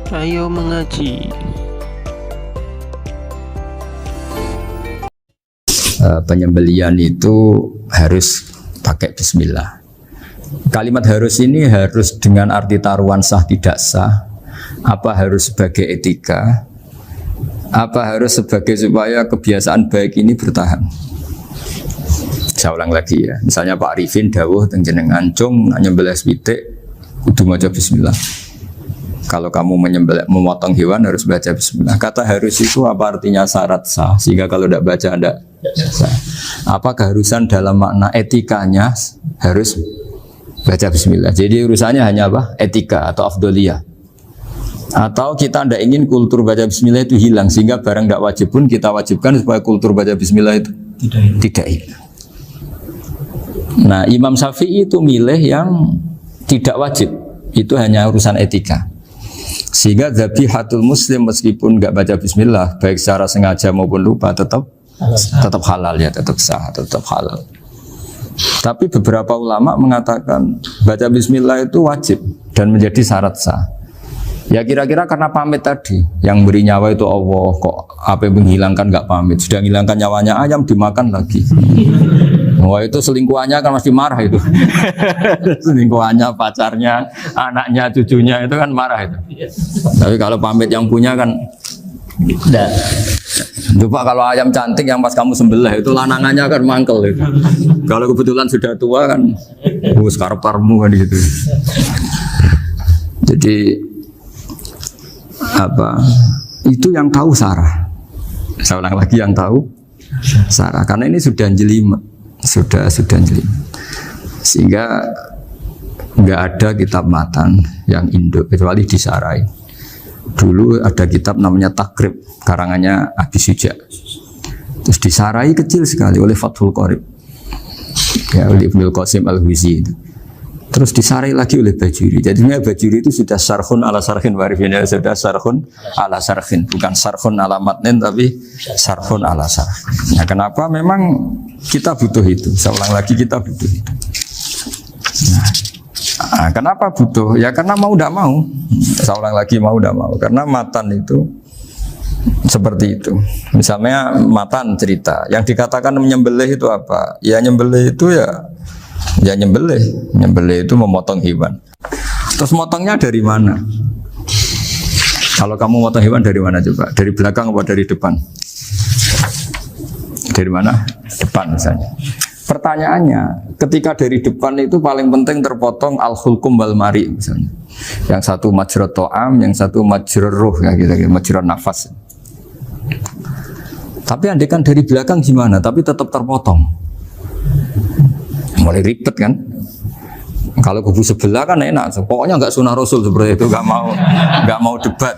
Ayo mengaji. Penyembelian itu harus pakai bismillah. Kalimat harus ini harus dengan arti taruhan sah tidak sah. Apa harus sebagai etika? Apa harus sebagai supaya kebiasaan baik ini bertahan? Saya ulang lagi ya. Misalnya Pak Arifin dawuh teng jenengan cung nyembelih switik kudu maca bismillah. Kalau kamu memotong hewan harus baca bismillah. Kata harus itu apa artinya syarat sah? Sehingga kalau tidak baca tidak sah. Apa keharusan dalam makna etikanya harus baca bismillah. Jadi urusannya hanya apa? Etika atau afdoliyah. Atau kita tidak ingin kultur baca bismillah itu hilang. Sehingga barang tidak wajib pun kita wajibkan supaya kultur baca bismillah itu tidak hilang. Nah Imam Syafi'i itu milih yang tidak wajib. Itu hanya urusan etika. Sehingga dhabihatul muslim meskipun nggak baca bismillah baik secara sengaja maupun lupa tetap halal ya, tetap sah, tetap halal. Tapi beberapa ulama mengatakan baca bismillah itu wajib dan menjadi syarat sah. Ya kira-kira karena pamit tadi, yang beri nyawa itu Allah, kok apa yang menghilangkan nggak pamit, sudah menghilangkan nyawanya ayam dimakan lagi. Wah itu selingkuhannya kan masih marah itu. Selingkuhannya, pacarnya, anaknya, cucunya itu kan marah itu. Tapi kalau pamit yang punya kan tidak. Coba kalau ayam cantik yang pas kamu sembelih itu lanangannya kan mangkel itu. Kalau kebetulan sudah tua kan, sekarang-parmu kan gitu. Jadi apa? Itu yang tahu Sarah. Saya ulang lagi yang tahu Sarah. Karena ini sudah jelimet. Sudah jeli. Sehingga nggak ada kitab matan yang Indo kecuali disarai. Dulu ada kitab namanya Takrib karangannya Abi Suja. Terus disarai kecil sekali oleh Fathul Qorib ya, oleh Ibnul Qasim Al-Huzi. Terus disarai lagi oleh Bajuri. Jadinya Bajuri itu sudah sarhun ala sarhin warifin, sudah sarhun ala sarhin, bukan sarhun ala matnin tapi sarhun ala sarhin. Nah, kenapa memang kita butuh itu? Saya ulang lagi kita butuh itu. Nah, kenapa butuh? Ya karena mau tidak mau. Saya ulang lagi mau tidak mau. Karena matan itu seperti itu. Misalnya matan cerita yang dikatakan menyembelih itu apa? Ya nyembelih itu ya nyembelih itu memotong hewan. Terus motongnya dari mana? Kalau kamu motong hewan dari mana coba? Dari belakang atau dari depan? Dari mana? Depan misalnya. Pertanyaannya, ketika dari depan itu paling penting terpotong al-khulqum wal mari misalnya. Yang satu majrur to'am, yang satu majrur ruh ya gitu, majrur nafas. Tapi andekan dari belakang gimana? Tapi tetap terpotong. Mulai ribet kan? Kalau kubu sebelah kan enak, pokoknya nggak sunnah Rasul seperti itu, nggak mau debat.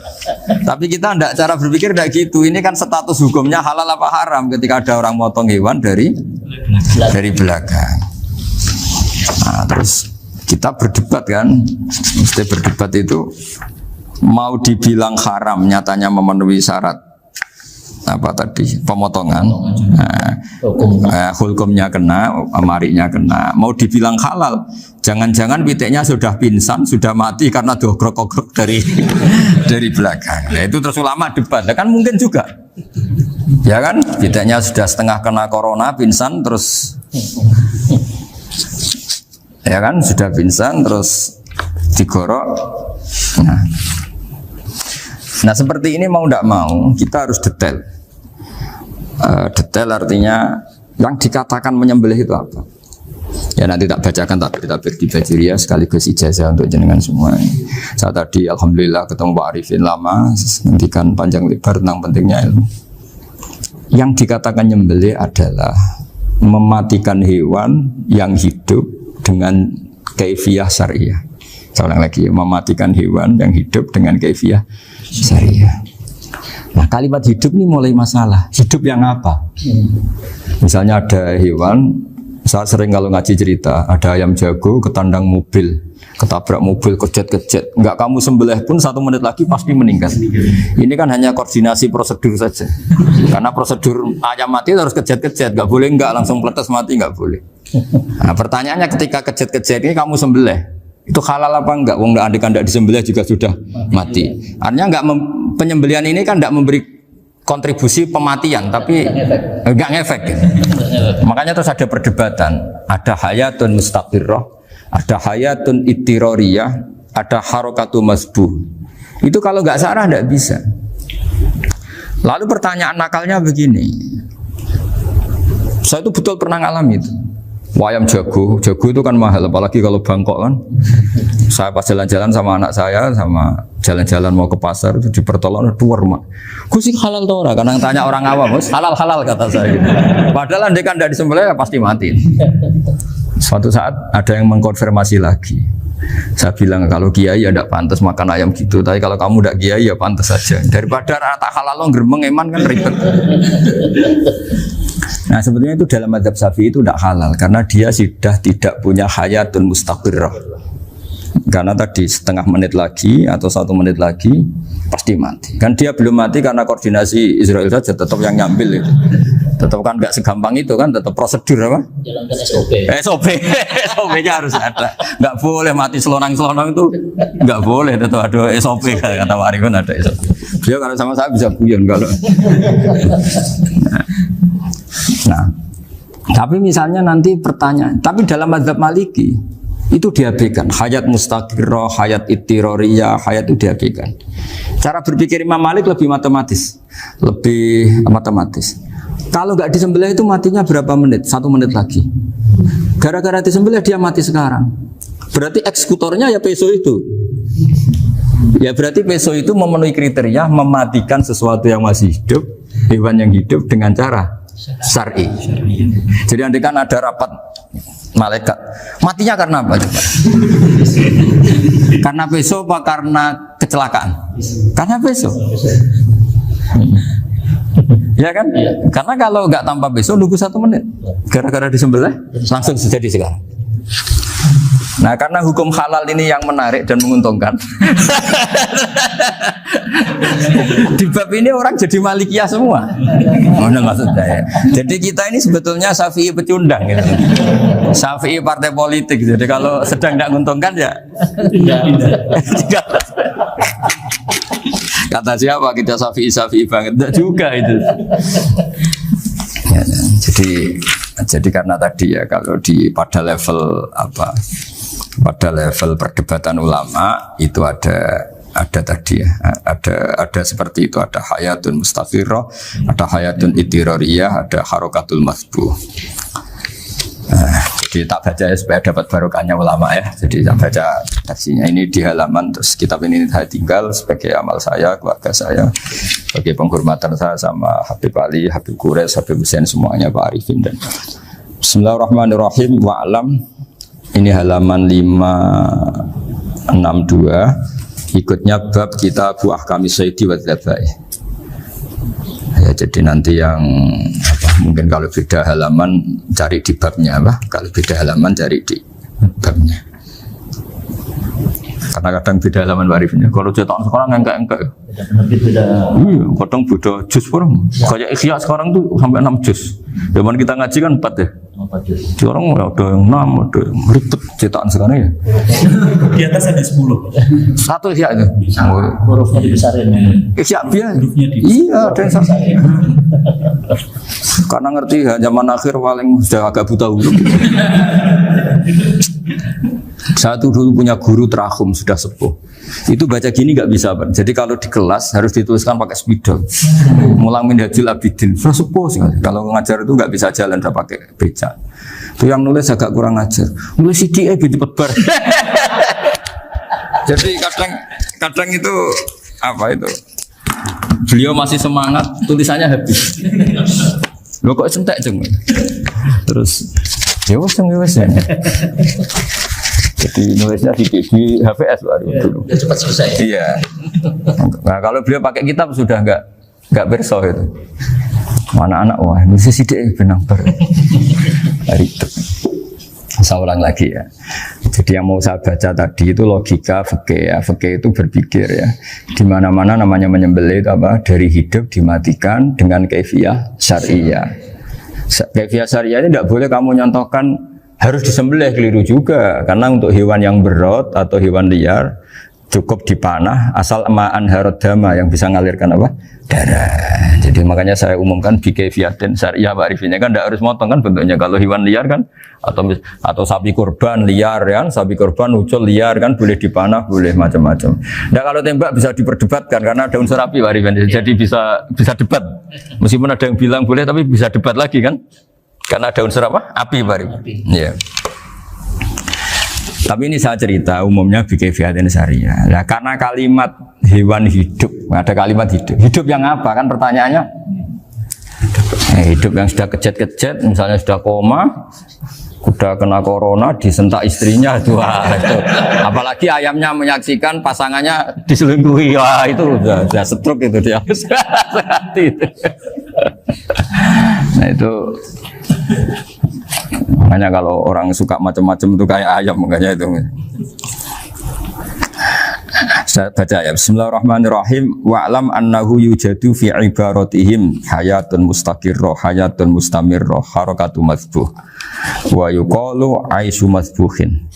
Tapi kita tidak, cara berpikir tidak gitu. Ini kan status hukumnya halal apa haram ketika ada orang motong hewan dari belakang. Nah, terus kita berdebat kan, mesti berdebat itu mau dibilang haram, nyatanya memenuhi syarat apa tadi pemotongan, hukumnya kena, marinya kena. Mau dibilang halal, jangan-jangan pitiknya sudah pingsan, sudah mati karena dogrok-ogrok dari belakang. Nah, itu terus ulama debat, kan mungkin juga, ya kan? Pitiknya sudah setengah kena corona, pingsan terus, ya kan? Sudah pingsan terus digorok. Nah seperti ini mau tidak mau kita harus detail. Detail artinya yang dikatakan menyembelih itu apa? Ya nanti tak bacakan takbir di Bajiriah sekaligus ijazah untuk jenengan semua. Saya tadi alhamdulillah ketemu Pak Arifin lama, ngendikan panjang lebar tentang pentingnya ilmu. Yang dikatakan menyembelih adalah mematikan hewan yang hidup dengan kaifiyah syariah. Saya ulang lagi, mematikan hewan yang hidup dengan kaifiyah syariah. Nah kalimat hidup ini mulai masalah. Hidup yang apa? Misalnya ada hewan, saya sering kalau ngaji cerita, ada ayam jago ketandang mobil, ketabrak mobil, kejet-kejet. Enggak kamu sembelih pun 1 menit lagi pasti meninggal. Ini kan hanya koordinasi prosedur saja. Karena prosedur ayam mati harus kejet-kejet, enggak boleh enggak langsung peletes mati, enggak boleh. Nah pertanyaannya ketika kejet-kejet ini kamu sembelih, Itu halal apa enggak? Wong enggak andikan enggak disembelih juga sudah mati. Artinya enggak penyembelihan ini kan enggak memberi kontribusi pematian, tapi enggak ngefek. Makanya terus ada perdebatan. Ada hayatun mustaqirrah, ada hayatun ittiroriyah, ada harokatu masbuh. Itu kalau enggak sarah enggak bisa. Lalu pertanyaan nakalnya begini. Saya itu betul pernah ngalami itu. Wayam jago itu kan mahal, apalagi kalau Bangkok kan. Saya pas jalan-jalan sama anak saya, sama jalan-jalan mau ke pasar itu di pertolongan dua rumah. Gus halal toh ora? Karena tanya orang awam, halal kata saya. Padahal andai kan tidak disembelih ya pasti mati. Suatu saat ada yang mengkonfirmasi lagi. Saya bilang kalau kiai ya tidak pantas makan ayam gitu, tapi kalau kamu tidak kiai ya pantas saja. Daripada rata halal lo geremeng eman kan ribet. Nah sebetulnya itu dalam mazhab Syafi'i itu tidak halal karena dia sudah tidak punya hayatun mustaqirrah. Karena tadi setengah menit lagi atau 1 menit lagi pasti mati. Kan dia belum mati karena koordinasi Israel saja tetap yang nyambil itu. Tetap kan nggak segampang itu kan, tetap prosedur apa? Jalankan SOP. SOP-nya harus ada. Nggak boleh mati selonang-selonang itu nggak boleh. Tetap ada SOP kata Pak Arifin ada SOP. Dia kalau sama saya bisa guyon kalau. Nah, tapi misalnya nanti pertanyaan, tapi dalam mazhab Maliki itu diabaikan, hayat mustaqirrah, hayat ittiroriyah, hayat itu diabaikan. Cara berpikir Imam Malik lebih matematis. Kalau nggak disembelih itu matinya berapa menit? 1 menit lagi. Gara-gara disembelih dia mati sekarang. Berarti eksekutornya ya peso itu. Ya berarti peso itu memenuhi kriteria mematikan sesuatu yang masih hidup, hewan yang hidup dengan cara syar'i. Jadi andai kan ada rapat malaikat, matinya karena apa? Karena peso apa karena kecelakaan? Karena peso. Ya kan? Karena kalau nggak tanpa peso nunggu 1 menit, gara-gara disembelih langsung terjadi sekarang. Nah karena hukum halal ini yang menarik dan menguntungkan. Di bab ini orang jadi Malikiyah semua. Mana maksudnya ya? Jadi kita ini sebetulnya Syafi'i pecundang gitu. Syafi'i partai politik. Jadi kalau sedang tidak menguntungkan ya tidak. Kata siapa kita Syafi'i banget? Tidak juga itu. Ya, jadi karena tadi ya kalau pada level apa? Pada level perdebatan ulama itu ada tadi ya, ada seperti itu, ada hayatun mustaqirrah, ada hayatun ittiroriyah, ada harokatul masbuh. Jadi tak baca ya supaya dapat barokahnya ulama ya. Jadi tak baca versinya ini di halaman, terus kitab ini saya tinggal sebagai amal saya, keluarga saya, sebagai penghormatan saya sama Habib Ali, Habib Qures, Habib Hussein semuanya, Pak Arifin dan Bismillahirrahmanirrahim. Wa'lam. Ini halaman 562. Ikutnya bab kita buah kami Sayyidi wa Dzabai. Ya, jadi nanti yang mungkin kalau beda halaman cari di babnya kalau beda halaman cari di babnya. Karena kadang beda halaman warifnya. Kalau cetakan sekarang enggak. Iya, kadang beda juz sekarang. Kayak Ikhya sekarang tuh sampai 6 juz. Zaman kita ngaji kan 4 ya. 4 juz. Sekarang ada yang 6, ada yang ribet cetakan sekarang ya. Di atas ada 10. Satu Ikhya itu. Hurufnya dibesarin. Ikhya biasa. Iya, ada yang sama. Karena ngerti zaman akhir paling sudah agak buta huruf. Saya tuh dulu punya guru terakhum sudah sepuh. Itu baca gini nggak bisa, Pak. Jadi kalau di kelas harus dituliskan pakai spidol. Mulang Minhajul Abidin, sudah sepuh sekali. Kalau ngajar itu nggak bisa jalan, udah pakai beca. Itu yang nulis agak kurang ajar. Nulis CDE cepet bar. Jadi kadang itu apa itu? Beliau masih semangat, tulisannya habis. Lo kok sentek ceng? Terus ya wes ya. Jadi nulisnya di HVS baru dulu. Udah cepat selesai. Iya. Nah kalau beliau pakai kitab sudah nggak berso itu. Mana anak wah nulis sidik benang ber. Hari itu. Saya ulang lagi ya. Jadi yang mau saya baca tadi itu logika fikih ya. Fikih itu berpikir ya. Di mana-mana namanya menyembelih itu apa? Dari hidup dimatikan dengan kaifiyah syariah. Kaifiyah syariah ini tidak boleh kamu nyontohkan harus disembelih, keliru juga. Karena untuk hewan yang berot atau hewan liar cukup dipanah asal ma'an harodama yang bisa mengalirkan apa? Darah. Jadi makanya saya umumkan bikaifiatin syariah Pak Arifin kan tidak harus motong kan bentuknya. Kalau hewan liar kan atau sapi kurban liar kan, sapi kurban ucul liar kan boleh dipanah, boleh macam-macam. Nah kalau tembak bisa diperdebatkan karena ada unsur api Pak Arifin. Jadi bisa debat. Meskipun ada yang bilang boleh tapi bisa debat lagi kan? Karena ada unsur apa? Api Pak Arifin. Iya. Tapi ini saya cerita umumnya bikaifiatin syariah. Nah, karena kalimat hewan hidup, ada kalimat hidup. Hidup yang apa? Kan pertanyaannya hidup yang sudah kejet-kejet, misalnya sudah koma, sudah kena corona, disentak istrinya, itu. Apalagi ayamnya menyaksikan pasangannya diselingkuhi, wah itu sudah stroke itu dia. Itu. Nah itu makanya kalau orang suka macam-macam itu kayak ayam makanya itu. Saya baca ya. Bismillahirrahmanirrahim. Wa'lam annahu yujadu fi ibaratihim hayatun mustaqirrah, hayatun mustamirrah, harakatu mazbuh. Wa yuqalu aisyu mazbuhin.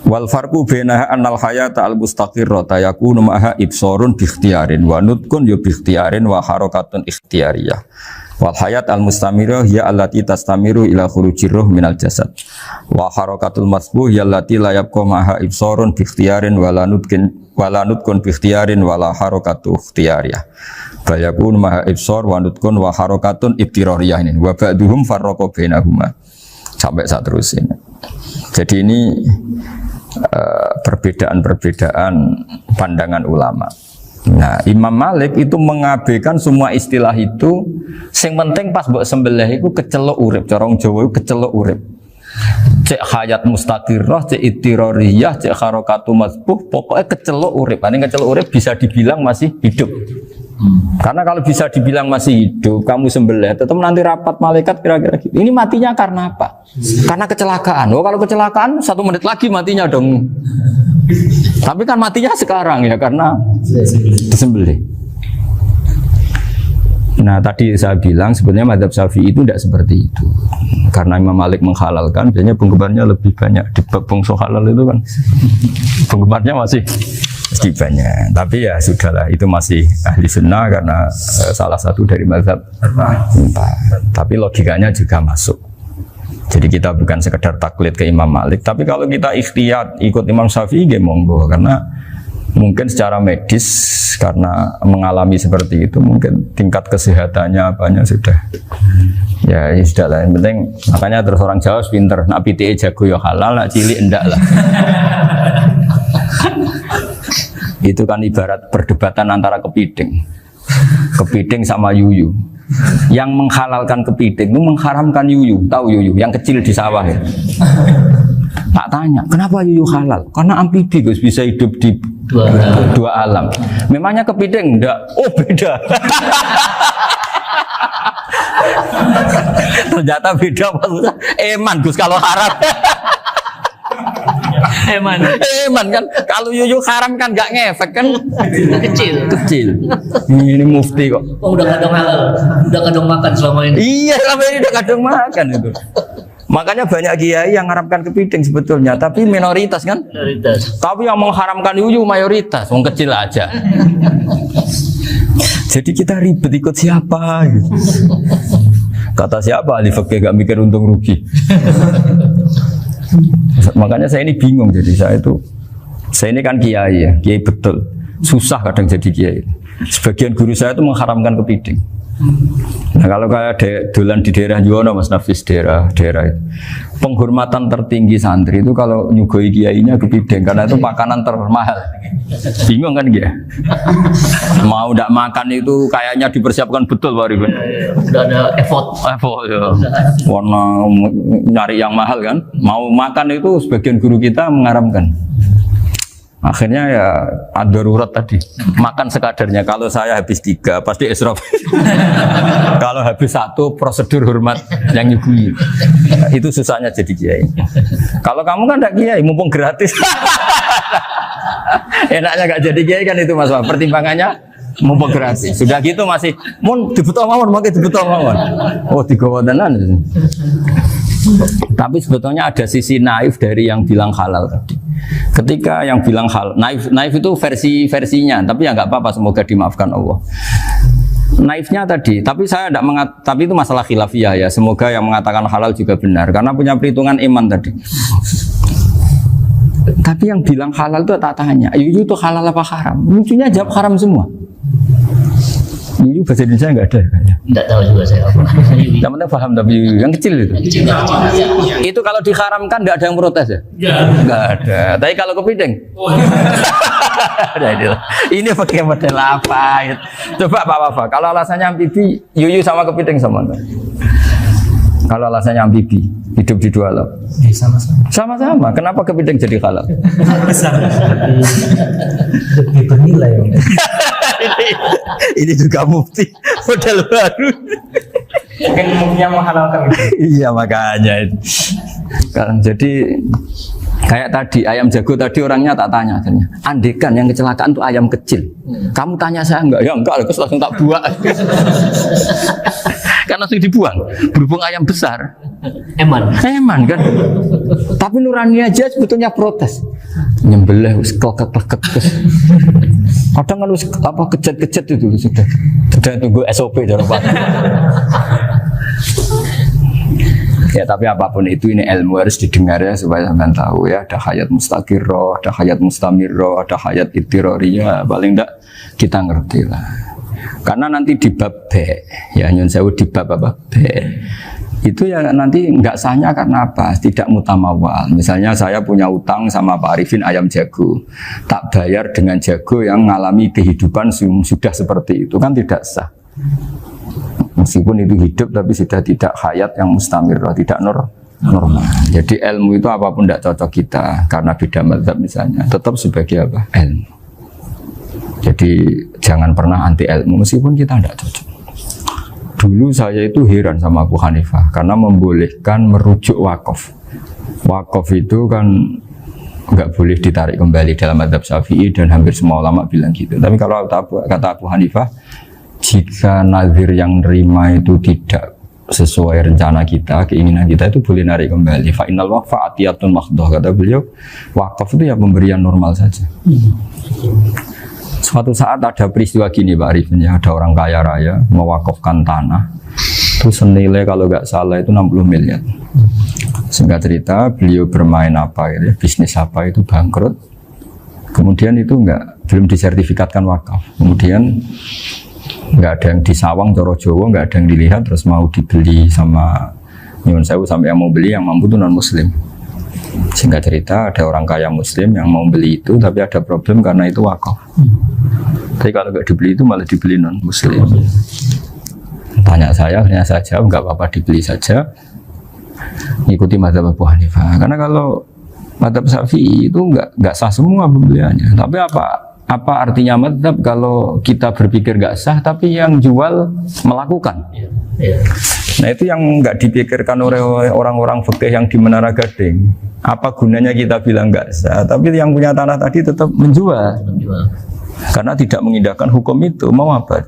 Wal farqu bainaha annal hayata al mustaqirrah yakunu maha ibsarun bi ikhtiyarin wa nutqun yu bi ikhtiyarin wa harakatun ikhtiyariyah. Wal hayat al mustamirah ya allati tastamiru ila khurujir ruh minal jasad. Wa harakatul masbuh ya allati la yabqa maha ibsarun bi ikhtiyarin wa la nutqun bi ikhtiyarin wa la harakatu ikhtiyariyah. Bal yakunu maha ibsar wa nutqun wa harakatun ibtirariyah ini. Wa ba'duhum farraqa bainahuma. Sampai saat terus ini. Jadi ini perbedaan-perbedaan pandangan ulama. Nah, Imam Malik itu mengabaikan semua istilah itu. Sing penting pas mbok sembelih iku kecelok urip, cara wong Jawa iku kecelok urip. Cek hayat mustaqirrah, cek ittirariyah, cek harakatu mazbuh, pokoknya kecelok urip. Ini kecelok urip bisa dibilang masih hidup. Karena kalau bisa dibilang masih hidup, kamu sembelih, tetap nanti rapat malaikat kira-kira gitu. Ini matinya karena apa? Karena kecelakaan. Oh, kalau kecelakaan 1 menit lagi matinya dong. Tapi kan matinya sekarang ya karena disembelih. Nah tadi saya bilang sebenarnya madzhab Syafi'i itu tidak seperti itu. Karena Imam Malik menghalalkan, biasanya penggemarnya lebih banyak. Di bab bangsa halal itu kan penggemarnya masih banyak. Tapi ya sudahlah, itu masih ahli sunnah karena salah satu dari madzhab 4. Tapi logikanya juga masuk. Jadi kita bukan sekedar taklid ke Imam Malik, tapi kalau kita ikhtiyat ikut Imam Syafi'i, ya monggo. Karena mungkin secara medis, karena mengalami seperti itu, mungkin tingkat kesehatannya apanya sudah. Ya sudah lah, yang penting makanya terus orang Jawa pinter, nak PTE jago ya halal, nak cilik enggak lah. Itu kan ibarat perdebatan antara kepiting sama yuyu. Yang menghalalkan kepiting itu mengharamkan yuyu. Tahu yuyu yang kecil di sawah ya? Tak tanya, kenapa yuyu halal? Karena amfibi Gus, bisa hidup di dua alam. Memangnya kepiting enggak? Oh beda. Ternyata beda maksudnya. Eman Gus kalau haram. Eman kan kalau yuyu haram kan nggak ngefek kan kecil. Ini mufti kok. Oh udah kadang halal, udah kadang makan selama ini. Iya selama ini udah kadang makan itu. Makanya banyak kiai yang mengharamkan kepiting sebetulnya, tapi minoritas kan. Minoritas. Tapi yang mengharamkan yuyu mayoritas, wong kecil aja. Jadi kita ribet ikut siapa? Gitu. Kata siapa? Ahli fikih gak mikir untung rugi. Makanya saya ini bingung, jadi saya ini kan kiai ya, kiai betul, susah kadang jadi kiai. Sebagian guru saya itu mengharamkan kepiting. Nah kalau kayak dolan di daerah Juwono Mas Nafis, daerah itu penghormatan tertinggi santri itu kalau nyugoi kiainya kepiting karena itu makanan termahal. Bingung kan dia? Mau tidak makan itu kayaknya dipersiapkan betul Pak Ribon. Udah ada effort ya. Warna nyari yang mahal kan. Mau makan itu sebagian guru kita mengharamkan. Akhirnya ya ad-darurat tadi, makan sekadarnya. Kalau saya habis 3 pasti israf. Kalau habis 1 prosedur hormat yang nyugui. Itu susahnya jadi kiai. Kalau kamu kan tidak kiai, mumpung gratis. Enaknya gak jadi kiai kan itu Mas. Pertimbangannya mumpung gratis. Sudah gitu masih mun dibutuh mawon, makai dibutuh mawon. Oh digawa tenan. Tapi sebetulnya ada sisi naif dari yang bilang halal tadi. Ketika yang bilang halal, naif itu versinya, tapi ya nggak apa-apa, semoga dimaafkan Allah. Naifnya tadi, tapi saya tidak tapi itu masalah khilafiyah ya. Semoga yang mengatakan halal juga benar, karena punya perhitungan iman tadi. Tapi yang bilang halal itu tak tanya, Yuyu itu halal apa haram? Lucunya jawab haram semua. Yuyu bahasa Indonesia nggak ada kayaknya. Tidak tahu juga saya apa. Yang penting paham tapi Yuyu yang kecil itu. Itu kalau diharamkan nggak ada yang protes ya? Nggak ada. Tapi kalau kepiting? Ini pakai model apa? Coba Pak Wafa, kalau alasannya amfibi, Yuyu sama kepiting sama enggak? Kalau alasannya amfibi, hidup di dua alam. Sama-sama. Sama-sama. Kenapa kepiting jadi halal? Besar. Lebih bernilai. Ini juga mufti model baru. Mungkin umumnya menghalalkan itu. Iya makanya. Sekarang jadi kayak tadi ayam jago tadi orangnya tak tanya akhirnya. Andekan yang kecelakaan itu ayam kecil. Kamu tanya saya enggak? Ya enggak, terus langsung tak buang. Kan langsung dibuang. Berhubung ayam besar. Eman kan. Tapi nurani aja sebetulnya protes. Nyembelih klekek. Kadang kan apa kejet itu sudah tunggu SOP jalan Pak. Ya tapi apapun itu ini ilmu harus didengar ya supaya sampean tahu ya, ada hayat mustaqirroh, ada hayat mustamirroh, ada hayat ittiroriyah, paling enggak kita ngerti lah. Karena nanti di bab B, ya nyun sewu di bab apa B, itu ya nanti nggak sahnya karena apa? Tidak mutamawal. Misalnya saya punya utang sama Pak Arifin ayam jago, tak bayar dengan jago yang mengalami kehidupan sudah seperti itu, kan tidak sah. Meskipun itu hidup tapi sudah tidak hayat yang mustamirah, tidak normal. Jadi ilmu itu apapun tidak cocok kita karena beda mazhab misalnya, tetap sebagai apa? Ilmu. Jadi jangan pernah anti ilmu meskipun kita tidak cocok. Dulu saya itu heran sama Abu Hanifah karena membolehkan merujuk wakaf. Wakaf itu kan nggak boleh ditarik kembali dalam mazhab Syafi'i dan hampir semua ulama bilang gitu. Tapi kalau kata Abu Hanifah, jika nazir yang nerima itu tidak sesuai rencana kita, keinginan kita, itu boleh narik kembali. Fa innal waqfa atiyatun mahdhah, kata beliau. Wakaf itu ya pemberian normal saja. Suatu saat ada peristiwa gini Pak Arifin ya, ada orang kaya raya mewakafkan tanah itu senilai kalau nggak salah itu 60 miliar. Singkat cerita beliau bermain apa gitu, bisnis apa itu bangkrut. Kemudian itu belum disertifikatkan wakaf. Kemudian nggak ada yang disawang coro Jawa, nggak ada yang dilihat, terus mau dibeli sama nyuwun sewu sampai yang mau beli yang mampu itu non muslim. Singkat cerita ada orang kaya muslim yang mau beli itu tapi ada problem karena itu wakaf. Tapi kalau nggak dibeli itu malah dibeli non muslim. Tanya saya, akhirnya saya jawab nggak apa-apa dibeli saja, ikuti mazhab Abu Hanifah. Karena kalau mazhab Syafi'i itu nggak sah semua pembeliannya. Tapi apa artinya mazhab kalau kita berpikir nggak sah tapi yang jual melakukan? Nah itu yang nggak dipikirkan oleh orang-orang fikih yang di Menara Gading. Apa gunanya kita bilang nggak sah, tapi yang punya tanah tadi tetap menjual. Karena tidak mengindahkan hukum itu, mau apa?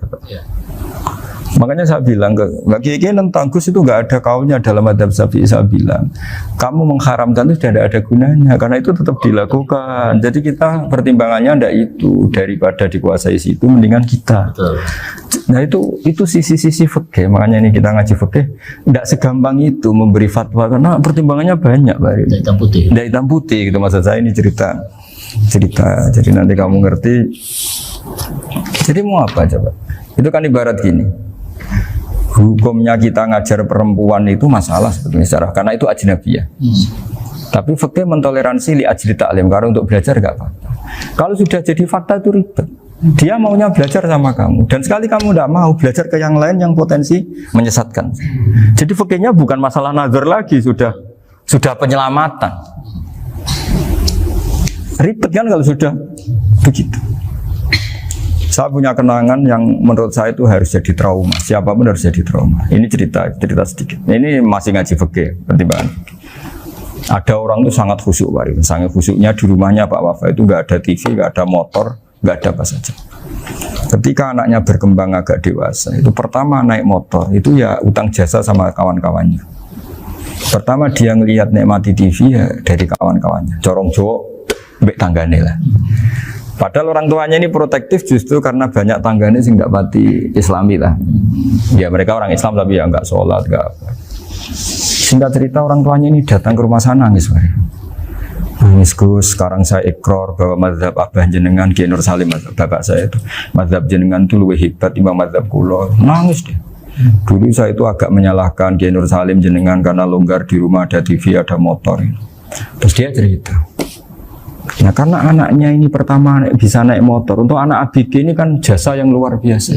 Makanya saya bilang ke Mbak Kiai tentang Gus itu nggak ada kaulnya dalam mazhab Syafi'i. Saya bilang kamu mengharamkan itu sudah tidak ada gunanya karena itu tetap dilakukan. Jadi kita pertimbangannya ndak itu, daripada dikuasai situ mendingan kita. Betul. Nah itu sisi-sisi fikih. Makanya ini kita ngaji fikih ndak segampang itu memberi fatwa karena pertimbangannya banyak Pak. Hitam putih. Ndak hitam putih gitu maksud saya, ini cerita. Jadi nanti kamu ngerti. Jadi mau apa coba? Itu kan ibarat gini. Hukumnya kita ngajar perempuan itu masalah sebetulnya secara karena itu ajnabiyah. Tapi fikih mentoleransi li ajli ta'lim karena untuk belajar enggak apa-apa. Kalau sudah jadi fakta itu ribet. Dia maunya belajar sama kamu dan sekali kamu enggak mau belajar ke yang lain yang potensi menyesatkan. Jadi fikihnya bukan masalah nazar lagi, sudah penyelamatan. Ribet kan kalau sudah begitu. Saya punya kenangan yang menurut saya itu harus jadi trauma. Siapapun harus jadi trauma. Ini cerita sedikit. Ini masih ngaji fikih, pertimbangan. Ada orang itu sangat khusyuk, Pak. Sangat khusyuknya di rumahnya Pak Wafa itu nggak ada TV, nggak ada motor, nggak ada apa saja. Ketika anaknya berkembang agak dewasa, itu pertama naik motor, itu ya utang jasa sama kawan-kawannya. Pertama dia ngelihat nikmati TV ya dari kawan-kawannya. Corong Jawa mbek tanggane lah. Padahal orang tuanya ini protektif justru karena banyak tanggane sing nggak pati Islami lah. Ya mereka orang Islam tapi ya nggak sholat, nggak apa. Singkat cerita orang tuanya ini datang ke rumah sana nangis. Nangis Gus, sekarang saya ikrar bahwa mazhab Abah jenengan Kiai Nur Salim, bapak saya itu mazhab jenengan itu luwih hebat timbang mazhab kula. Nangis dia. Dulu saya itu agak menyalahkan Kiai Nur Salim jenengan karena longgar di rumah ada TV, ada motor. Terus dia cerita. Nah karena anaknya ini pertama bisa naik motor, untuk anak ABG ini kan jasa yang luar biasa.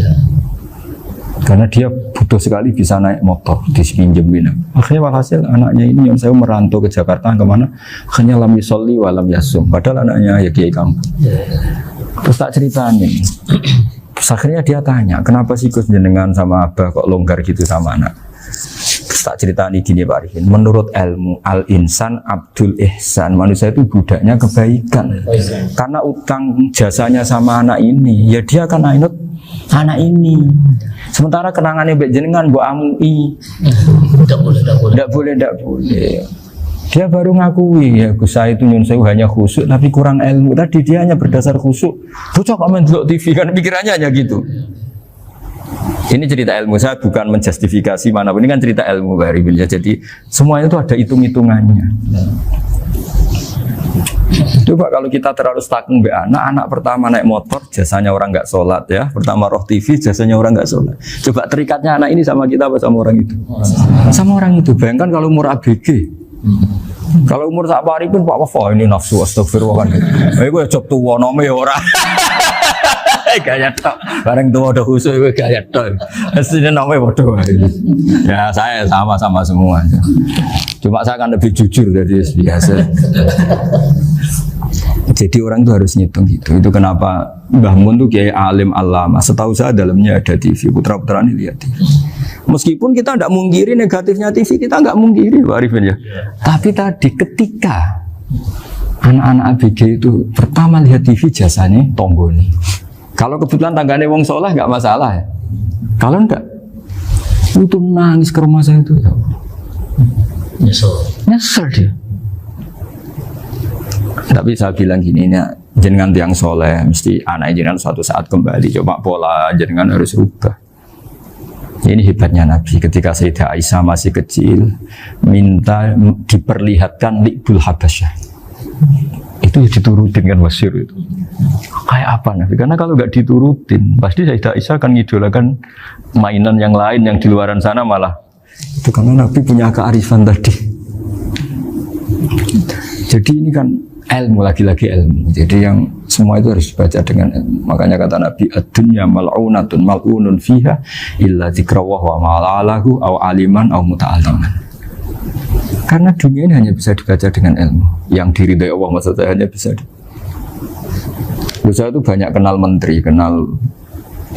Karena dia butuh sekali bisa naik motor, dipinjemin. Akhirnya walhasil anaknya ini yang saya merantau ke Jakarta kemana? Akhirnya lam yusolli wa lam yasum. Padahal anaknya ya kiai kampung. Terus tak ceritanya. Terus akhirnya dia tanya, kenapa sih Gus jenengan sama Abah kok longgar gitu sama anak? Terus tak ceritanya gini Pak Arifin. Menurut ilmu al-insan abdul ihsan, manusia itu budaknya kebaikan. Karena utang jasanya sama anak ini, ya dia akan ainut anak ini. Sementara kenangannya mbak jenengan mbok amui. Tidak boleh. Dia baru ngakui ya Gus saya itu nyun sewu hanya khusyuk tapi kurang ilmu. Tadi dia hanya berdasar khusyuk. Bocah kok main delok TV kan pikirannya hanya gitu. Ini cerita ilmu, saya bukan menjustifikasi manapun, ini kan cerita ilmu Pak Arifin ya. Jadi semuanya itu ada hitung-hitungannya. Coba kalau kita terlalu stakung be anak pertama naik motor jasanya orang nggak sholat ya, pertama roh TV jasanya orang nggak sholat. Coba terikatnya anak ini sama kita apa sama orang itu? Sama orang itu. Bayangkan kalau umur ABG, kalau umur sak pari pun Pak Wafa ini nafsu astagfirullah kan. Gue coba tua nome orang. Gaya tok, bareng tua udah khusus gue gaya tok. Aslinya namanya bodoh. Ya saya sama semua. Cuma saya akan lebih jujur dari biasa. Jadi orang itu harus ngitung gitu. Itu kenapa Mbah Mun tuh kiai alim alama. Setahu saya dalamnya ada TV. Putra-putra ini lihat TV. Meskipun kita tidak mungkiri negatifnya TV, kita nggak mungkiri Pak Arifin ya. Tapi tadi ketika anak-anak ABG itu pertama lihat TV jasanya tonggoni. Kalau kebetulan tanggane wong soleh nggak masalah ya. Kalau enggak, itu nangis ke rumah saya itu ya. Nyesel dia. Tapi saya bilang gini, ini jenengan tiang soleh, mesti anak jenengan suatu saat kembali. Coba pola jenengan harus rubah. Ini hebatnya Nabi. Ketika Sayyidah Aisyah masih kecil, minta diperlihatkan Li'bul Habasyah. Itu diturutin kan wasyir itu. Kayak apa Nabi? Karena kalau nggak diturutin, pasti Sayyidah Aisyah akan ngidolakan mainan yang lain yang di luaran sana malah. Itu karena Nabi punya kearifan tadi. Jadi ini kan ilmu, lagi-lagi ilmu. Jadi yang semua itu harus dibaca dengan ilmu. Makanya kata Nabi, ad-dunya mal'unatun mal'unun fiha illa dzikrawah wa ma'alahu aw aliman aw muta'aliman. Karena dunia ini hanya bisa dibaca dengan ilmu. Yang diridai Allah maksud saya hanya bisa saya itu banyak kenal menteri, kenal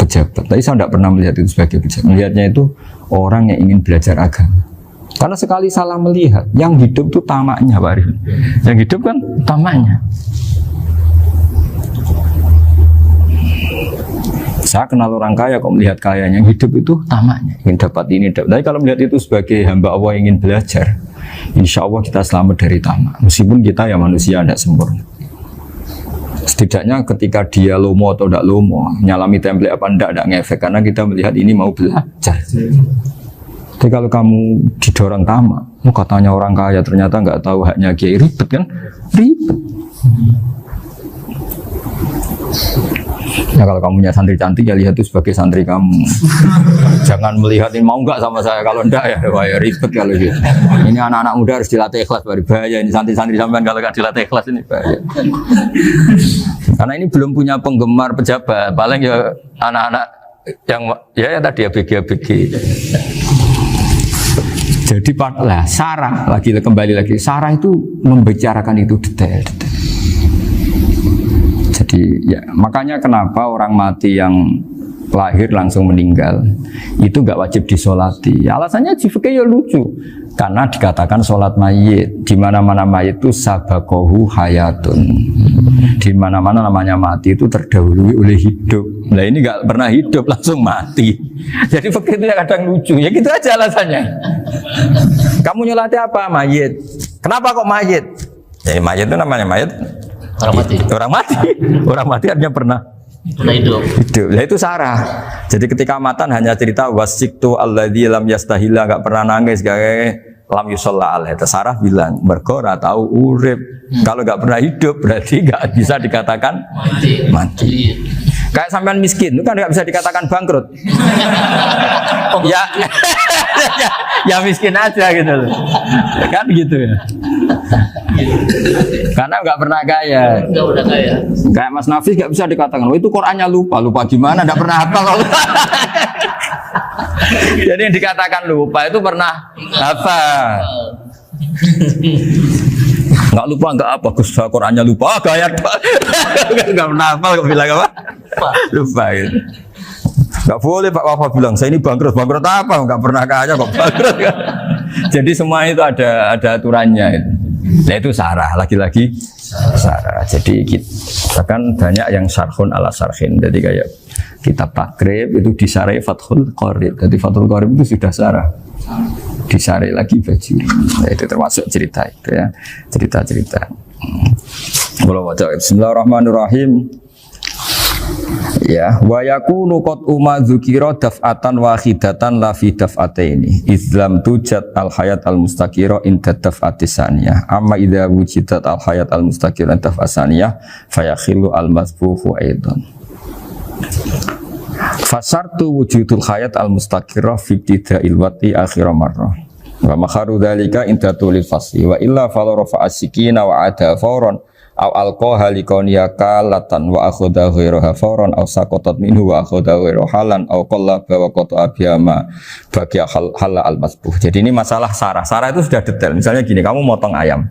pejabat. Tapi saya tidak pernah melihat itu sebagai pejabat. Melihatnya itu orang yang ingin belajar agama. Karena sekali salah melihat, yang hidup itu tamaknya Pak Arifin. Yang hidup kan tamaknya. Saya kenal orang kaya kok melihat kaya, yang hidup itu tamaknya. Ingin dapat ini, dapat. Tapi kalau melihat itu sebagai hamba Allah yang ingin belajar, insya Allah kita selamat dari tamak. Meskipun kita ya manusia tidak sempurna. Setidaknya ketika dia lomo atau tidak lomo, nyalami template apa tidak ngefek. Karena kita melihat ini mau belajar. Tapi kalau kamu didorong tamak, katanya orang kaya ternyata nggak tahu haknya kiai, ribet kan? Ribet. Ya kalau kamu punya santri cantik ya lihat itu sebagai santri kamu. Jangan melihat ini mau nggak sama saya, kalau enggak ya bahaya, ribet kalau gitu. Ini anak-anak muda harus dilatih ikhlas, bahaya. Ini santri-santri sampean kalau nggak dilatih ikhlas ini bahaya. Karena ini belum punya penggemar pejabat, paling ya anak-anak yang ya tadi ABG. Jadi lah Sarah kembali lagi Sarah itu membicarakan itu detail. Jadi ya makanya kenapa orang mati yang lahir langsung meninggal itu nggak wajib disolati. Alasannya fikih ya lucu. Karena dikatakan sholat mayit, di mana-mana mayit itu sabakohu hayatun. Di mana-mana namanya mati itu terdahului oleh hidup. Nah ini nggak pernah hidup langsung mati. Jadi begitu ya kadang lucu. Ya gitu aja alasannya. Kamu nyolati apa? Mayit. Kenapa kok mayit? Ya, mayit itu namanya mayit. Orang mati. Orang mati. Orang mati artinya pernah Hidup. hidup. Lah itu sarah. Jadi ketika matan hanya cerita wasiktu alladzi lam yastahila, enggak pernah nangis, kayak lam yusalla alaih. Sarah bilang mergo ora tahu urip. Kalau enggak pernah hidup berarti enggak bisa dikatakan mati. Kayak sampean miskin itu kan enggak bisa dikatakan bangkrut. Ya, ya miskin aja gitu loh. Kan gitu ya. Karena enggak pernah kaya. Enggak udah kaya. Kayak Mas Nafis enggak bisa dikatakan, "Oh, itu Qur'annya lupa." Lupa gimana? Enggak pernah hafal. Jadi yang dikatakan lupa itu pernah hafal. Enggak lupa enggak apa, Gus, Qur'annya lupa. Gaya enggak pernah hafal kok bilang apa? Lupa gitu. Enggak boleh Pak Wafa bilang, "Saya ini bangkrut." Bangkrut apa? Enggak pernah kaya kok bangkrut kan. Jadi semua itu ada aturannya itu. Nah itu sarah, lagi-lagi sarah. Jadi kita kan banyak yang sarhun ala sarhin. Jadi kayak kitab takrib itu disarai Fathul Qorib. Jadi Fathul Qorib itu sudah sarah. Disarai lagi Bajuri. Nah, itu termasuk cerita itu ya. Cerita-cerita. Bismillahirrahmanirrahim. Ya, wa yakunu qad umma dzukira daf'atan wahidatan la fi daf'ataini. Islam tujad al hayat al mustaqira inda daf'atis saniyah. Amma idza wujidat al hayat al mustaqira inda daf'as saniyah fayakhilu al masbuhu aidan. Fasartu wujudul hayat al mustaqira fi ibtida'il wati akhir marrah. Wa makharu dzalika inda tulil fasli wa illa falarafa as-sikina wa ada fawran aw alqaha liqaniyaka latan wa akhadha ghairaha fawran aw saqatat minhu wa akhadha ghairu halan aw qallaba wa qata abiyama bagi hal al masbuh. Jadi ini masalah sarah. Sarah itu sudah detail. Misalnya gini, kamu motong ayam.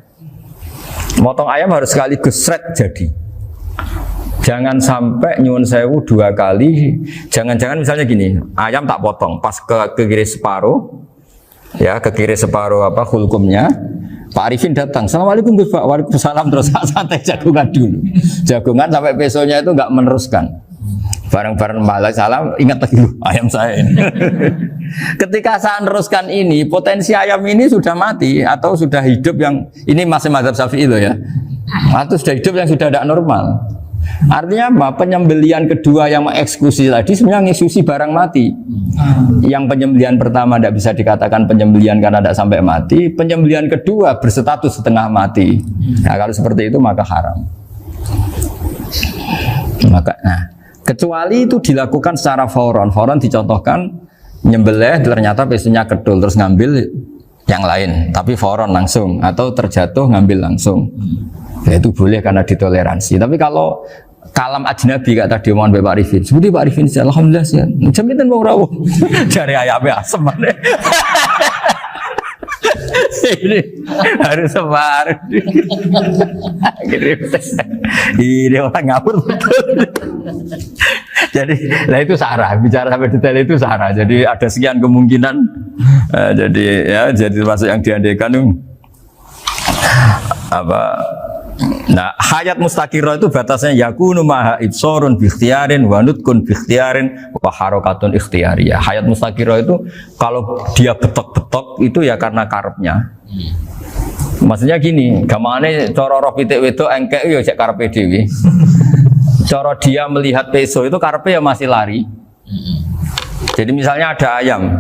Motong ayam harus sekaligus shred jadi. Jangan sampai nyuwun sewu 2 kali. Jangan-jangan misalnya gini, ayam tak potong pas ke kiri separuh. Ya, ke kiri separuh apa hulkumnya. Pak Arifin datang, "Assalamualaikum Gus Pak." Waalaikumsalam. Terus santai jagungan dulu. Jagungan sampai besoknya itu enggak meneruskan. Bareng-bareng malah salam, ingat lagi ayam saya ini. Ketika saya meneruskan ini, potensi ayam ini sudah mati atau sudah hidup yang ini masih mazhab Syafi'i loh ya. Atau sudah hidup yang sudah tidak normal. Artinya apa? Penyembelian kedua yang mengeksekusi tadi sebenarnya mengeksekusi barang mati. Yang penyembelian pertama tidak bisa dikatakan penyembelian karena tidak sampai mati. Penyembelian kedua berstatus setengah mati. Nah kalau seperti itu maka haram. Kecuali itu dilakukan secara fauron. Fauron dicontohkan nyembelih ternyata pesunya kedul terus ngambil yang lain. Tapi fauron langsung atau terjatuh ngambil langsung. Ya itu boleh karena ditoleransi. Tapi kalau kalam ajnabi kata tadi omongan Pak Arifin, seperti Pak Arifin, alhamdulillah sih. Jaminan mau rawuh dari ayamnya asem mana? Ini harus sebar. Ini orang ngawur betul. Jadi, lah itu sarah. Bicara sampai detail itu sarah. Jadi ada sekian kemungkinan. Jadi ya, jadi termasuk yang diandaikan apa? Nah, hayat mustaqirah itu batasnya yakunu maha ibsorun bi ikhtiyarin wa nutkun bi ikhtiyarin wa harakatun ikhtiyariyah. Hayat mustaqirah itu kalau dia betok-betok itu ya karena karepnya. Maksudnya gini, gamane cara roh pitik wedok engkek yo cek karepe dhewe. Cara dia melihat peso itu karepe ya masih lari. Jadi misalnya ada ayam.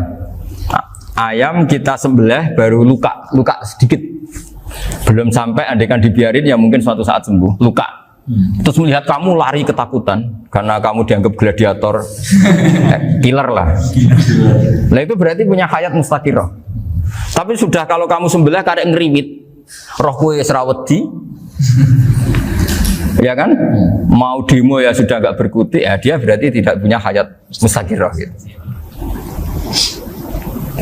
Ayam kita sembelih baru luka sedikit. Belum sampai andaikan dibiarin ya mungkin suatu saat sembuh, luka. Terus melihat kamu lari ketakutan karena kamu dianggap gladiator, killer lah. Nah itu berarti punya hayat mustaqirah. Tapi sudah kalau kamu sembelah karek ngeriwit, roh kue serawedi, ya kan? Mau demo ya sudah nggak berkutik, ya dia berarti tidak punya hayat mustaqirah gitu.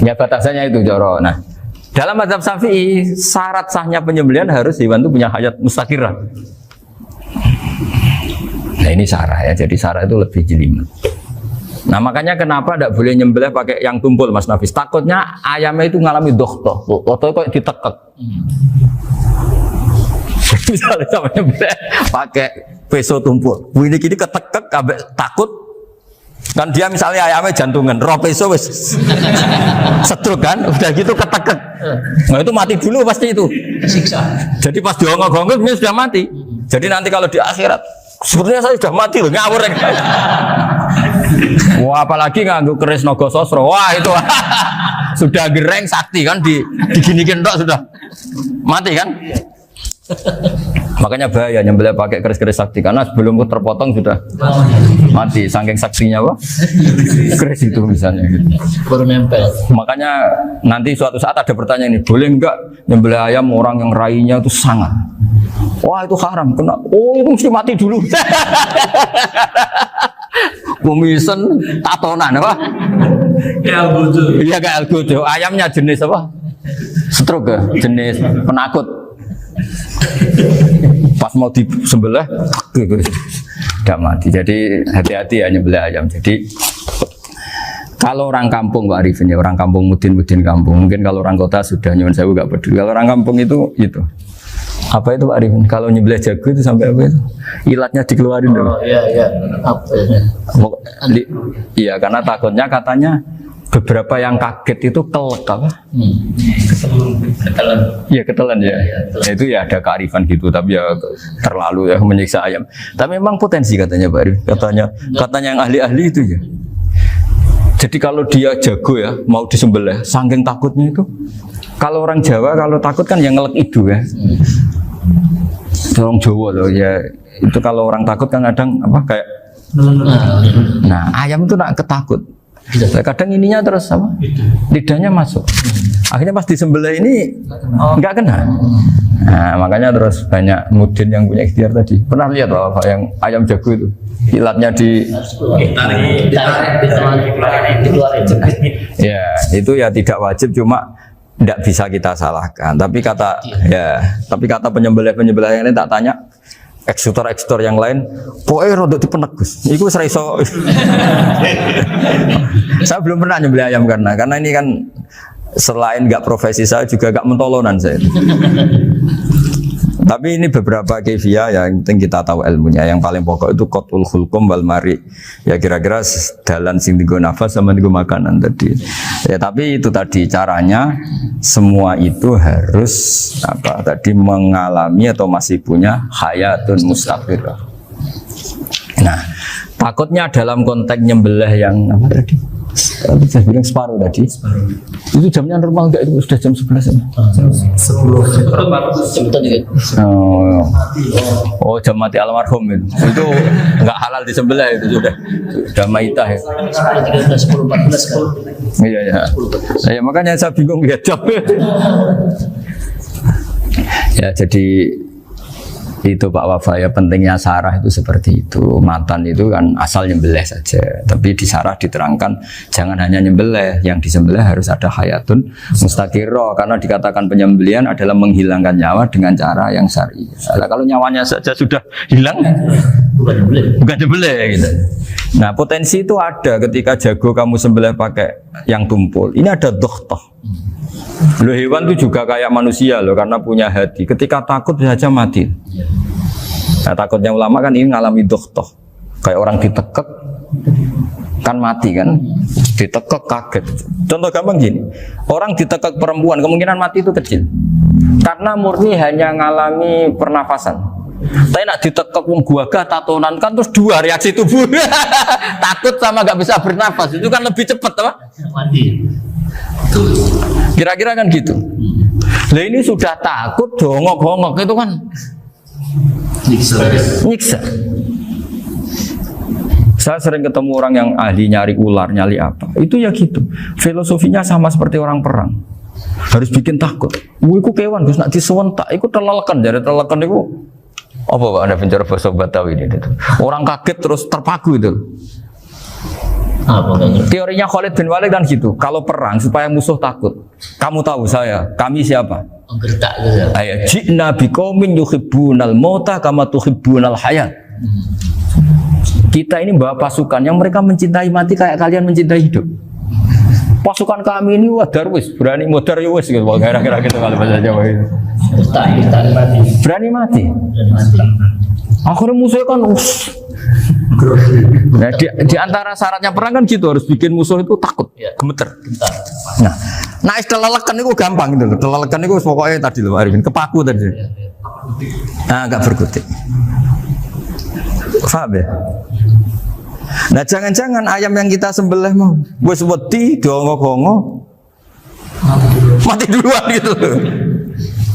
Ya batasannya itu Joro. Nah. Dalam mazhab Syafi'i, syarat sahnya penyembelihan harus hewan itu punya hayat mustaqirah. Nah ini sarah ya, jadi sarah itu lebih jelimet. Nah makanya kenapa tidak boleh nyembelih pakai yang tumpul Mas Nafis? Takutnya ayamnya itu ngalami dohtoh, dohtoh kok ditekek. Misalnya sama nyembelih pakai peso tumpul, ini ketekek, takut Kan dia misalnya ayamnya jantungan, roh peso wis stroke kan, udah gitu ketekek. Nah itu mati dulu pasti itu. Siksa. Jadi pas diongok-ongok dia sudah mati. Jadi nanti kalau di akhirat, sebenarnya saya sudah mati loh, ngawur. Wah apalagi nganggo keris naga sosro, wah itu sudah gereng sakti kan diginikin tok sudah mati kan. Makanya bahaya nyembelih pakai keris-keris sakti karena sebelum terpotong sudah mati saking saksinya apa keris itu misalnya gitu. Baru nempel. Makanya nanti suatu saat ada pertanyaan ini, boleh enggak nyembelih ayam orang yang rainya itu sangat? Wah itu haram, kena. Oh itu mesti mati dulu. Komisen tatonan apa? Ya betul. Iya kayak algojo. Ayamnya jenis apa? Stroke ya? Jenis penakut. Pas mau disembelih tidak mati. Jadi hati-hati ya nyembelih ayam. Jadi kalau orang kampung Pak Arifin ya, orang kampung mudin kampung. Mungkin kalau orang kota sudah nyuwun sewu gak peduli. Kalau orang kampung itu apa itu Pak Arifin? Kalau nyembelih jago itu sampai apa itu? Ilatnya dikeluarin dulu. Oh iya. Apa ya? Iya karena takutnya katanya beberapa yang kaget itu kelek apa? Ketelan. Iya ketelan ya. Ya. Itu ya ada kearifan gitu, tapi ya terlalu ya menyiksa ayam. Tapi memang potensi katanya Pak Arif. Katanya yang ahli-ahli itu ya. Jadi kalau dia jago ya mau disembelih, saking takutnya itu. Kalau orang Jawa kalau takut kan yang ngelek itu ya. Orang Jawa loh ya. Itu kalau orang takut kan kadang apa kayak. Nah ayam itu nak ketakut. Kadang ininya terus apa? Lidahnya masuk. Akhirnya pas disembelih ini nggak kena. Nah, makanya terus banyak mudin yang punya ikhtiar tadi. Pernah lihat apa yang ayam jago itu? Ilatnya ya, itu ya tidak wajib cuma tidak bisa kita salahkan. Tapi kata penyembelih yang ini tak tanya eksekutor yang lain, pokoknya rodok dipenegus. Iku seraiso. Saya belum pernah nyembelih ayam karena ini kan selain nggak profesi saya juga nggak mentolonan saya. Tapi ini beberapa kefiah yang penting kita tahu ilmunya. Yang paling pokok itu qatul khulqum wal mari. Ya kira-kira dalan sing digo nafas sama digo makanan tadi. Ya tapi itu tadi caranya semua itu harus mengalami atau masih punya hayatun mustaqirah. Nah, takutnya dalam konteks nyembelih yang apa tadi? Saya bilang separuh tadi. Itu jamnya normal enggak? Itu sudah jam 11 ya? Jam 10. Oh jam mati almarhum itu. Itu enggak halal disembelih itu sudah maitah ya. 10, 14, 10. Iya. Makanya saya bingung lihat jam. Ya jadi itu Pak Wafa ya pentingnya sarah itu seperti itu. Matan itu kan asal nyembelih saja, tapi di sarah diterangkan jangan hanya nyembelih, yang disembelih harus ada hayatun mustaqirah karena dikatakan penyembelihan adalah menghilangkan nyawa dengan cara yang syar'i. Nah, kalau nyawanya saja sudah hilang bukan nyembelih gitu. Nah potensi itu ada ketika jago kamu sembelih pakai yang tumpul. Ini ada dohtoh. Loh hewan itu juga kayak manusia loh karena punya hati. Ketika takut saja mati. Nah takutnya ulama kan ini ngalami dohtoh. Kayak orang ditekek kan mati kan. Ditekek kaget. Contoh gampang gini. Orang ditekek perempuan kemungkinan mati itu kecil. Karena murni hanya ngalami pernafasan. Tapi nak ditekek wong gagah tatonan kan terus dua reaksi tubuh. Takut sama gak bisa bernafas. Itu kan lebih cepat apa? Mati. Kira-kira kan gitu. Lah ini sudah takut dongok-hongok itu kan nyiksa. Saya sering ketemu orang yang ahli nyari ular, nyari apa. Itu ya gitu. Filosofinya sama seperti orang perang. Harus bikin takut. Iku kewan Gus nak disewentak, iku telelekan, jadi telelekan iku apa Pak Anda bicara bahasa Batawi ini? Orang kaget terus terpaku itu. Teorinya Khalid bin Walid kan gitu. Kalau perang supaya musuh takut. Kamu tahu kami siapa? Gertak gitu. Ayat ji'na biqaumin yuhibbunal mauta kama tuhibbunal hayat. Kita ini bawa pasukan yang mereka mencintai mati kayak kalian mencintai hidup. Pasukan kami ini darwis, berani modar ya wis gitu. Kira-kira gitu kalau bahasa Jawa itu. Gertak mati. Berani mati. Akhirnya musuhnya kan Nah, di antara syaratnya perang kan gitu, harus bikin musuh itu takut, Ya. gemeter. Bentar. Nah istilah lelekan itu gampang gitu loh. Lelekan itu pokoknya tadi loh Arifin, kepaku tadi. Nah, enggak berkutik. Paham ya? Nah jangan-jangan ayam yang kita sembelih mau wis wedi dongo-dongo mati duluan gitu.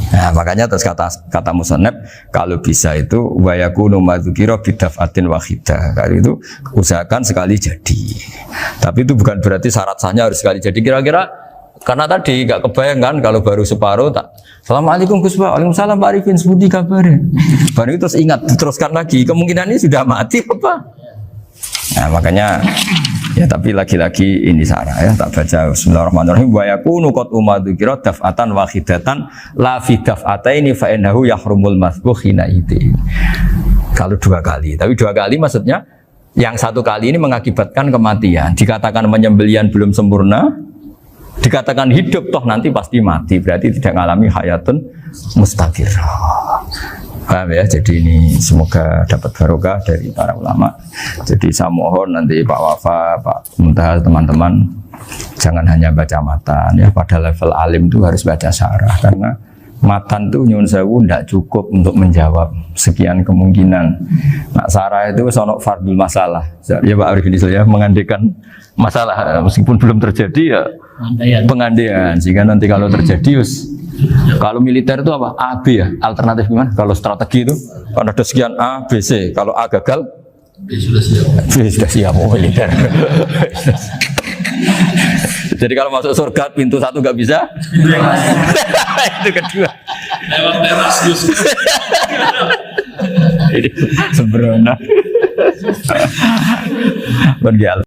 Nah makanya terus kata musannaf kalau bisa itu wa yakunu madzukira bidafatin wahidah. Kalau itu usahakan sekali jadi. Tapi itu bukan berarti syarat sahnya harus sekali jadi. Kira-kira karena tadi nggak kebayang kan kalau baru separuh tak Assalamualaikum Gus Pak, Waalaikumsalam Pak Arifin, sebuti kabarnya. Baru itu terus ingat, diteruskan lagi. Kemungkinan ini sudah mati apa? Nah makanya ya tapi lagi-lagi ini sarah ya tak baca Bismillahirrahmanirrahim wa yakunu qad umadzukira daf'atan wahidatan la fi daf'ataini fa innahu yahrumul masbuh hina itu. Kalau 2 kali, tapi 2 kali maksudnya yang 1 kali ini mengakibatkan kematian. Dikatakan penyembelian belum sempurna, dikatakan hidup toh nanti pasti mati, berarti tidak mengalami hayatun mustaqirrah. Paham ya? Jadi ini semoga dapat barokah dari para ulama. Jadi saya mohon nanti Pak Wafa, Pak Muntaha, teman-teman jangan hanya baca matan ya, pada level alim itu harus baca syarah karena matan itu nyun sewu tidak cukup untuk menjawab sekian kemungkinan. Nah, syarah itu sono fardul masalah. Ya Pak Arifin ya mengandekan masalah meskipun belum terjadi ya pengandaian sehingga nanti kalau terjadi kalau militer itu apa? A, B ya? Alternatif gimana? Kalau strategi itu kan ada sekian A, B, C. Kalau A gagal, B sudah siap. B sudah siap militer. Jadi kalau masuk surga pintu 1 nggak bisa, itu kedua. Lewat teras justru. Ini sembrono. Bergial.